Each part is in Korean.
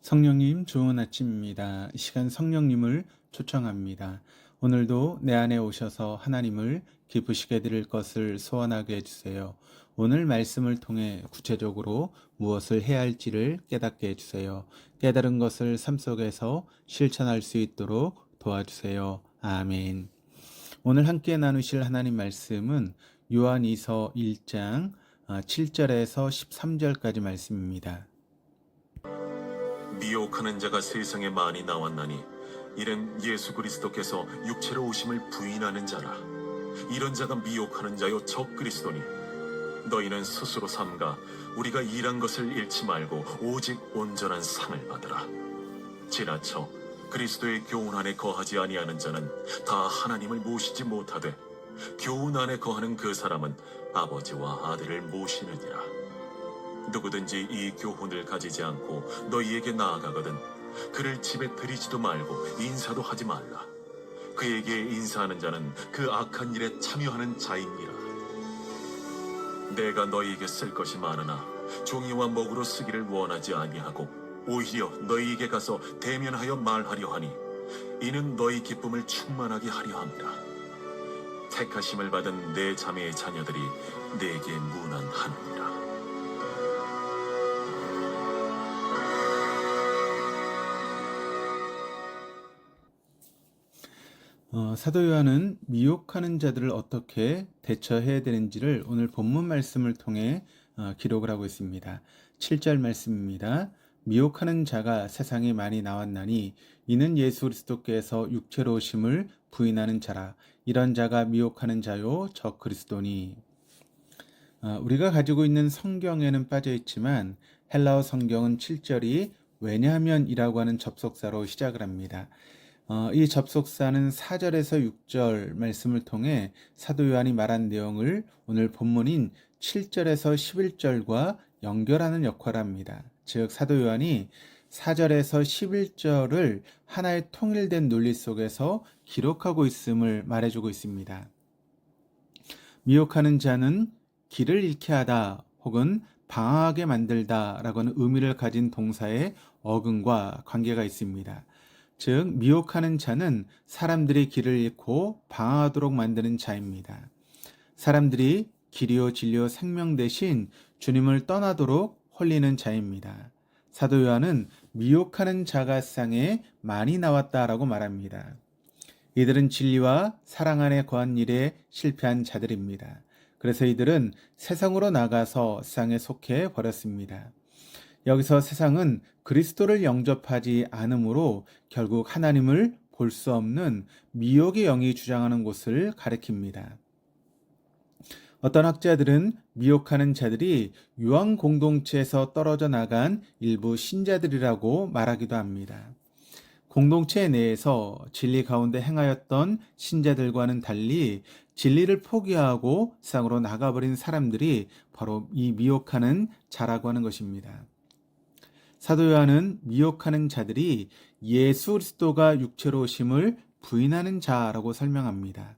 성령님 좋은 아침입니다. 이 시간 성령님을 초청합니다. 오늘도 내 안에 오셔서 하나님을 기쁘시게 드릴 것을 소원하게 해주세요. 오늘 말씀을 통해 구체적으로 무엇을 해야 할지를 깨닫게 해주세요. 깨달은 것을 삶 속에서 실천할 수 있도록 도와주세요. 아멘. 오늘 함께 나누실 하나님 말씀은 요한이서 1장 7절에서 13절까지 말씀입니다. 미혹하는 자가 세상에 많이 나왔나니 이는 예수 그리스도께서 육체로 오심을 부인하는 자라. 이런 자가 미혹하는 자요 적 그리스도니 너희는 스스로 삼가 우리가 일한 것을 잃지 말고 오직 온전한 상을 받으라. 지나쳐 그리스도의 교훈 안에 거하지 아니하는 자는 다 하나님을 모시지 못하되 교훈 안에 거하는 그 사람은 아버지와 아들을 모시느니라. 누구든지 이 교훈을 가지지 않고 너희에게 나아가거든 그를 집에 들이지도 말고 인사도 하지 말라. 그에게 인사하는 자는 그 악한 일에 참여하는 자이니라. 내가 너희에게 쓸 것이 많으나 종이와 먹으로 쓰기를 원하지 아니하고 오히려 너희에게 가서 대면하여 말하려 하니 이는 너희 기쁨을 충만하게 하려 함이라. 택하심을 받은 내 자매의 자녀들이 내게 문안하느니라. 사도 요한은 미혹하는 자들을 어떻게 대처해야 되는지를 오늘 본문 말씀을 통해 기록을 하고 있습니다. 7절 말씀입니다. 미혹하는 자가 세상에 많이 나왔나니 이는 예수 그리스도께서 육체로 오심을 부인하는 자라. 이런 자가 미혹하는 자요 적 그리스도니. 우리가 가지고 있는 성경에는 빠져 있지만 헬라어 성경은 7절이 왜냐하면이라고 하는 접속사로 시작을 합니다. 이 접속사는 4절에서 6절 말씀을 통해 사도 요한이 말한 내용을 오늘 본문인 7절에서 11절과 연결하는 역할을 합니다. 즉 사도 요한이 4절에서 11절을 하나의 통일된 논리 속에서 기록하고 있음을 말해주고 있습니다. 미혹하는 자는 길을 잃게 하다 혹은 방황하게 만들다 라고는 의미를 가진 동사의 어근과 관계가 있습니다. 즉 미혹하는 자는 사람들이 길을 잃고 방황하도록 만드는 자입니다. 사람들이 길이요 진리요 생명 대신 주님을 떠나도록 홀리는 자입니다. 사도 요한은 미혹하는 자가 세상에 많이 나왔다라고 말합니다. 이들은 진리와 사랑 안에 거한 일에 실패한 자들입니다. 그래서 이들은 세상으로 나가서 세상에 속해 버렸습니다. 여기서 세상은 그리스도를 영접하지 않으므로 결국 하나님을 볼 수 없는 미혹의 영이 주장하는 곳을 가리킵니다. 어떤 학자들은 미혹하는 자들이 유황 공동체에서 떨어져 나간 일부 신자들이라고 말하기도 합니다. 공동체 내에서 진리 가운데 행하였던 신자들과는 달리 진리를 포기하고 세상으로 나가버린 사람들이 바로 이 미혹하는 자라고 하는 것입니다. 사도 요한은 미혹하는 자들이 예수 그리스도가 육체로 오심을 부인하는 자라고 설명합니다.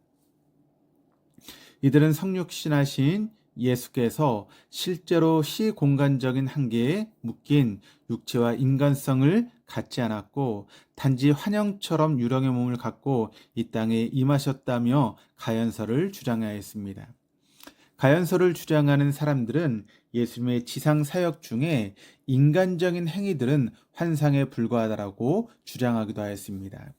이들은 성육신하신 예수께서 실제로 시공간적인 한계에 묶인 육체와 인간성을 갖지 않았고 단지 환영처럼 유령의 몸을 갖고 이 땅에 임하셨다며 가연서를 주장하였습니다. 가연서를 주장하는 사람들은 예수님의 지상 사역 중에 인간적인 행위들은 환상에 불과하다라고 주장하기도 하였습니다.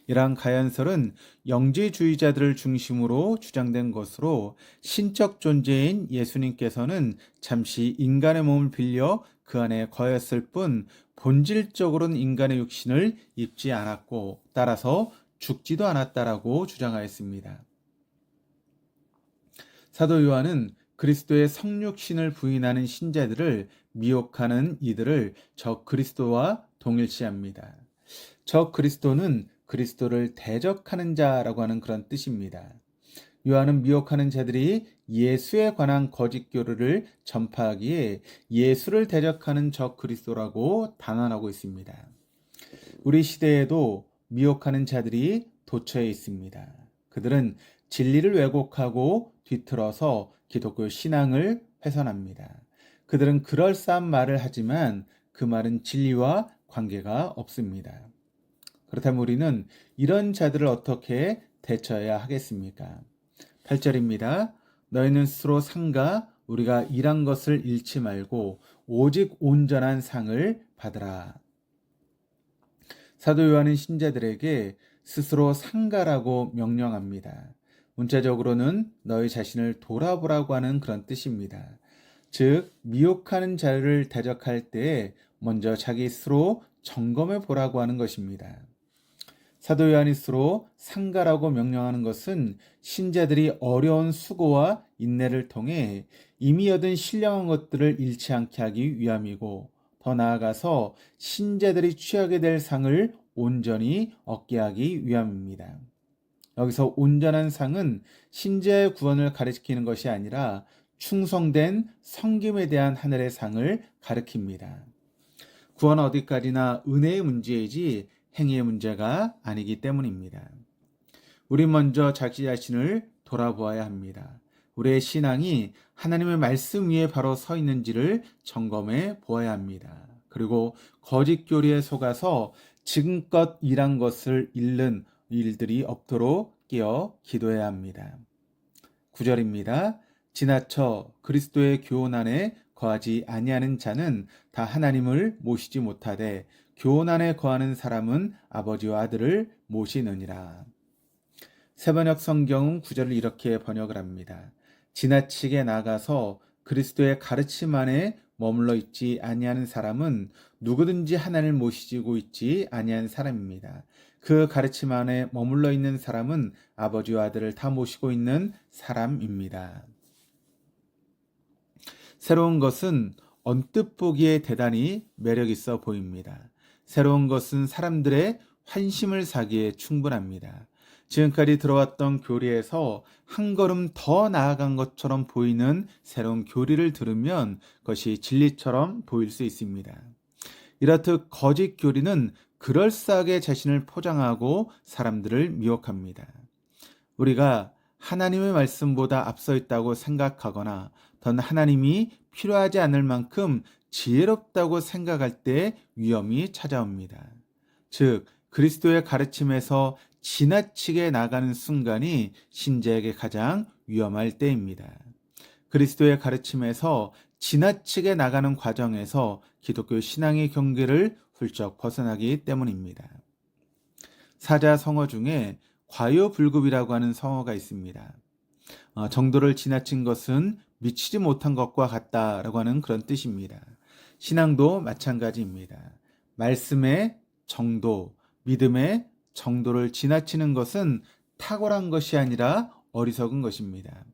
이러한 가연설은 영지주의자들을 중심으로 주장된 것으로 신적 존재인 예수님께서는 잠시 인간의 몸을 빌려 그 안에 거했을 뿐 본질적으로는 인간의 육신을 입지 않았고 따라서 죽지도 않았다라고 주장하였습니다. 사도 요한은 그리스도의 성육신을 부인하는 신자들을 미혹하는 이들을 적 그리스도와 동일시합니다. 적 그리스도는 그리스도를 대적하는 자라고 하는 그런 뜻입니다. 요한은 미혹하는 자들이 예수에 관한 거짓 교리를 전파하기에 예수를 대적하는 적 그리스도라고 단언하고 있습니다. 우리 시대에도 미혹하는 자들이 도처에 있습니다. 그들은 진리를 왜곡하고 뒤틀어서 기독교 신앙을 훼손합니다. 그들은 그럴싸한 말을 하지만 그 말은 진리와 관계가 없습니다. 그렇다면 우리는 이런 자들을 어떻게 대처해야 하겠습니까? 8절입니다. 너희는 스스로 상가 우리가 일한 것을 잃지 말고 오직 온전한 상을 받으라. 사도 요한은 신자들에게 스스로 상가라고 명령합니다. 문자적으로는 너희 자신을 돌아보라고 하는 그런 뜻입니다. 즉, 미혹하는 자를 대적할 때에 먼저 자기 스스로 점검해 보라고 하는 것입니다. 사도 요한이 스스로 상가라고 명령하는 것은 신자들이 어려운 수고와 인내를 통해 이미 얻은 신령한 것들을 잃지 않게 하기 위함이고, 더 나아가서 신자들이 취하게 될 상을 온전히 얻게 하기 위함입니다. 여기서 온전한 상은 신자의 구원을 가리키는 것이 아니라 충성된 섬김에 대한 하늘의 상을 가리킵니다. 구원은 어디까지나 은혜의 문제이지 행위의 문제가 아니기 때문입니다. 우리 먼저 자기 자신을 돌아보아야 합니다. 우리의 신앙이 하나님의 말씀 위에 바로 서 있는지를 점검해 보아야 합니다. 그리고 거짓 교리에 속아서 지금껏 일한 것을 잃는 일들이 없도록 깨어 기도해야 합니다. 9절입니다. 지나쳐 그리스도의 교훈 안에 거하지 아니하는 자는 다 하나님을 모시지 못하되 교훈 안에 거하는 사람은 아버지와 아들을 모시느니라. 세번역 성경은 9절을 이렇게 번역을 합니다. 지나치게 나가서 그리스도의 가르침 안에 머물러 있지 아니하는 사람은 누구든지 하나님을 모시고 있지 아니한 사람입니다. 그 가르침 안에 머물러 있는 사람은 아버지와 아들을 다 모시고 있는 사람입니다. 새로운 것은 언뜻 보기에 대단히 매력 있어 보입니다. 새로운 것은 사람들의 환심을 사기에 충분합니다. 지금까지 들어왔던 교리에서 한 걸음 더 나아간 것처럼 보이는 새로운 교리를 들으면 그것이 진리처럼 보일 수 있습니다. 이렇듯 거짓 교리는 그럴싸하게 자신을 포장하고 사람들을 미혹합니다. 우리가 하나님의 말씀보다 앞서 있다고 생각하거나 더 하나님이 필요하지 않을 만큼 지혜롭다고 생각할 때 위험이 찾아옵니다. 즉, 그리스도의 가르침에서 지나치게 나가는 순간이 신자에게 가장 위험할 때입니다. 그리스도의 가르침에서 지나치게 나가는 과정에서 기독교 신앙의 경계를 훌쩍 벗어나기 때문입니다. 사자성어 중에 과요불급이라고 하는 성어가 있습니다. 정도를 지나친 것은 미치지 못한 것과 같다라고 하는 그런 뜻입니다. 신앙도 마찬가지입니다. 말씀의 정도, 믿음의 정도를 지나치는 것은 탁월한 것이 아니라 어리석은 것입니다.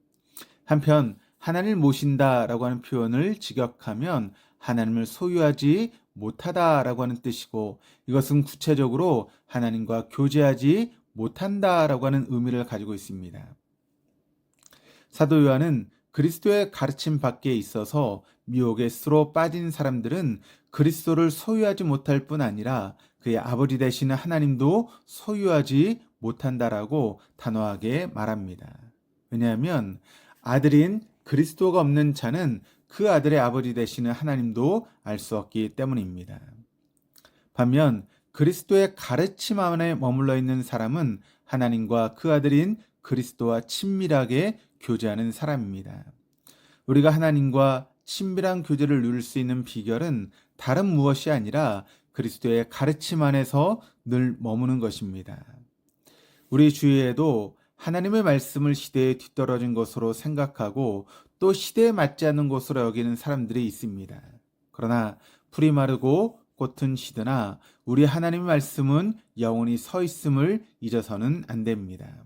한편 하나님을 모신다라고 하는 표현을 직역하면 하나님을 소유하지 못하다라고 하는 뜻이고, 이것은 구체적으로 하나님과 교제하지 못한다라고 하는 의미를 가지고 있습니다. 사도 요한은 그리스도의 가르침 밖에 있어서 미혹에 스스로 빠진 사람들은 그리스도를 소유하지 못할 뿐 아니라 그의 아버지 되시는 하나님도 소유하지 못한다라고 단호하게 말합니다. 왜냐하면 아들인 그리스도가 없는 자는 그 아들의 아버지 되시는 하나님도 알 수 없기 때문입니다. 반면 그리스도의 가르침 안에 머물러 있는 사람은 하나님과 그 아들인 그리스도와 친밀하게 교제하는 사람입니다. 우리가 하나님과 친밀한 교제를 누릴 수 있는 비결은 다른 무엇이 아니라 그리스도의 가르침 안에서 늘 머무는 것입니다. 우리 주위에도 하나님의 말씀을 시대에 뒤떨어진 것으로 생각하고 또 시대에 맞지 않는 것으로 여기는 사람들이 있습니다. 그러나 풀이 마르고 꽃은 시드나 우리 하나님의 말씀은 영원히 서 있음을 잊어서는 안 됩니다.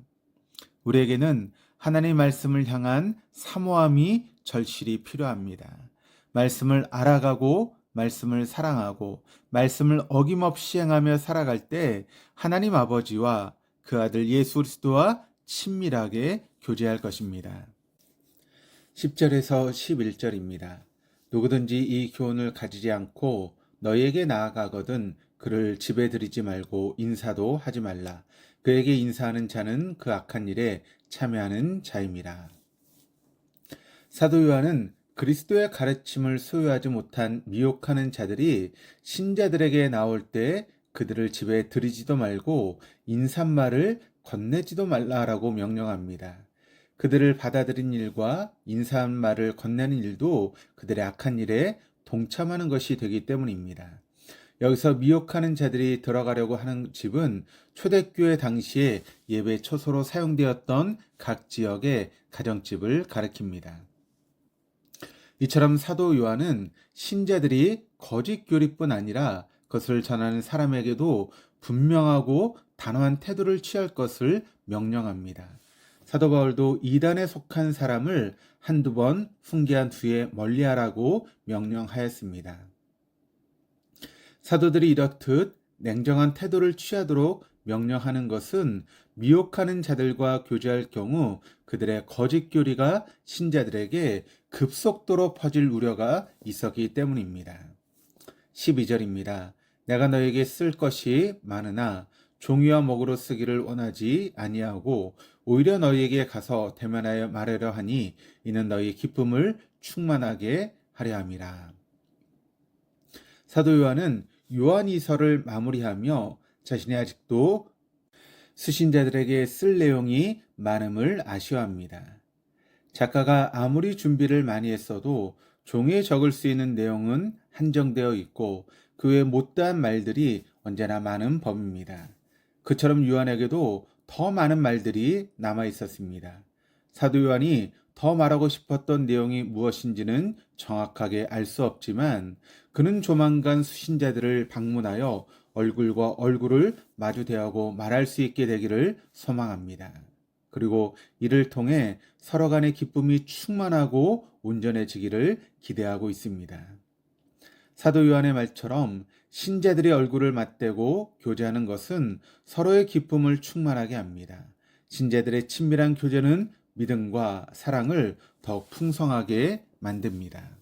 우리에게는 하나님의 말씀을 향한 사모함이 절실히 필요합니다. 말씀을 알아가고 말씀을 사랑하고 말씀을 어김없이 행하며 살아갈 때 하나님 아버지와 그 아들 예수 그리스도와 친밀하게 교제할 것입니다. 10절에서 11절입니다. 누구든지 이 교훈을 가지지 않고 너희에게 나아가거든 그를 집에 들이지 말고 인사도 하지 말라. 그에게 인사하는 자는 그 악한 일에 참여하는 자임이라. 사도 요한은 그리스도의 가르침을 소유하지 못한 미혹하는 자들이 신자들에게 나올 때 그들을 집에 들이지도 말고 인사말을 건네지도 말라라고 명령합니다. 그들을 받아들인 일과 인사말을 건네는 일도 그들의 악한 일에 동참하는 것이 되기 때문입니다. 여기서 미혹하는 자들이 들어가려고 하는 집은 초대교회 당시에 예배 처소로 사용되었던 각 지역의 가정집을 가리킵니다. 이처럼 사도 요한은 신자들이 거짓 교리뿐 아니라 그것을 전하는 사람에게도 분명하고 단호한 태도를 취할 것을 명령합니다. 사도 바울도 이단에 속한 사람을 한두 번 훈계한 뒤에 멀리하라고 명령하였습니다. 사도들이 이렇듯 냉정한 태도를 취하도록 명령하는 것은 미혹하는 자들과 교제할 경우 그들의 거짓 교리가 신자들에게 급속도로 퍼질 우려가 있었기 때문입니다. 12절입니다. 내가 너에게 쓸 것이 많으나 종이와 먹으로 쓰기를 원하지 아니하고 오히려 너희에게 가서 대면하여 말하려 하니 이는 너희 기쁨을 충만하게 하려 함이라. 사도 요한은 요한이서를 마무리하며 자신이 아직도 수신자들에게 쓸 내용이 많음을 아쉬워합니다. 작가가 아무리 준비를 많이 했어도 종이에 적을 수 있는 내용은 한정되어 있고 그 외 못다한 말들이 언제나 많은 법입니다. 그처럼 요한에게도 더 많은 말들이 남아 있었습니다. 사도 요한이 더 말하고 싶었던 내용이 무엇인지는 정확하게 알 수 없지만 그는 조만간 수신자들을 방문하여 얼굴과 얼굴을 마주대하고 말할 수 있게 되기를 소망합니다. 그리고 이를 통해 서로 간의 기쁨이 충만하고 온전해지기를 기대하고 있습니다. 사도 요한의 말처럼 신자들의 얼굴을 맞대고 교제하는 것은 서로의 기쁨을 충만하게 합니다. 신자들의 친밀한 교제는 믿음과 사랑을 더욱 풍성하게 만듭니다.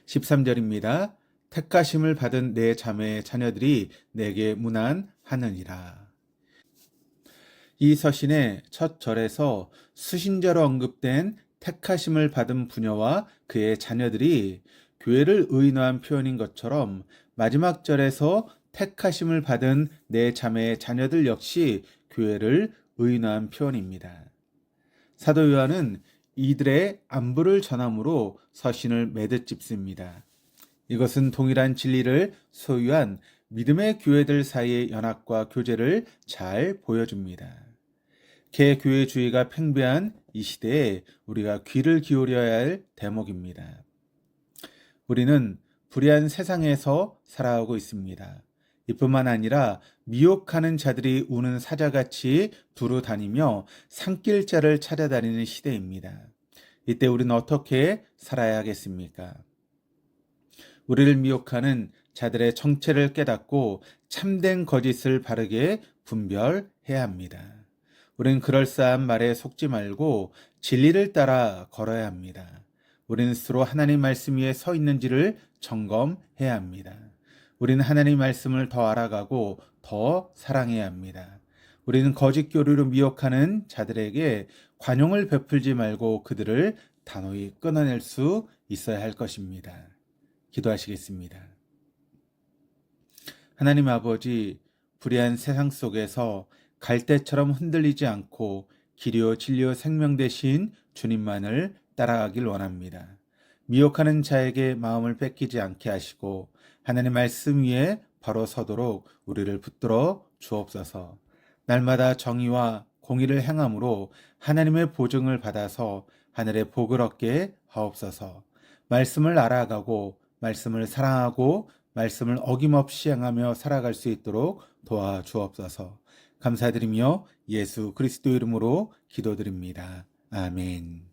13절입니다. 택하심을 받은 내 자매의 자녀들이 내게 문안하느니라. 이 서신의 첫 절에서 수신자로 언급된 택하심을 받은 부녀와 그의 자녀들이 교회를 의인화한 표현인 것처럼 마지막 절에서 택하심을 받은 내 자매의 자녀들 역시 교회를 의인화한 표현입니다. 사도 요한은 이들의 안부를 전함으로 서신을 매듭 짓습니다. 이것은 동일한 진리를 소유한 믿음의 교회들 사이의 연합과 교제를 잘 보여줍니다. 개교회주의가 팽배한 이 시대에 우리가 귀를 기울여야 할 대목입니다. 우리는 불의한 세상에서 살아가고 있습니다. 이뿐만 아니라 미혹하는 자들이 우는 사자같이 두루 다니며 산길자를 찾아다니는 시대입니다. 이때 우리는 어떻게 살아야 하겠습니까? 우리를 미혹하는 자들의 정체를 깨닫고 참된 거짓을 바르게 분별해야 합니다. 우리는 그럴싸한 말에 속지 말고 진리를 따라 걸어야 합니다. 우리는 스스로 하나님 말씀 위에 서 있는지를 점검해야 합니다. 우리는 하나님 말씀을 더 알아가고 더 사랑해야 합니다. 우리는 거짓 교리로 미혹하는 자들에게 관용을 베풀지 말고 그들을 단호히 끊어낼 수 있어야 할 것입니다. 기도하시겠습니다. 하나님 아버지, 불의한 세상 속에서 갈대처럼 흔들리지 않고 길이요 진리요 생명 되신 주님만을 따라가길 원합니다. 미혹하는 자에게 마음을 뺏기지 않게 하시고 하나님의 말씀 위에 바로 서도록 우리를 붙들어 주옵소서. 날마다 정의와 공의를 행함으로 하나님의 보증을 받아서 하늘의 복을 얻게 하옵소서. 말씀을 알아가고 말씀을 사랑하고 말씀을 어김없이 행하며 살아갈 수 있도록 도와주옵소서. 감사드리며 예수 그리스도 이름으로 기도드립니다. 아멘.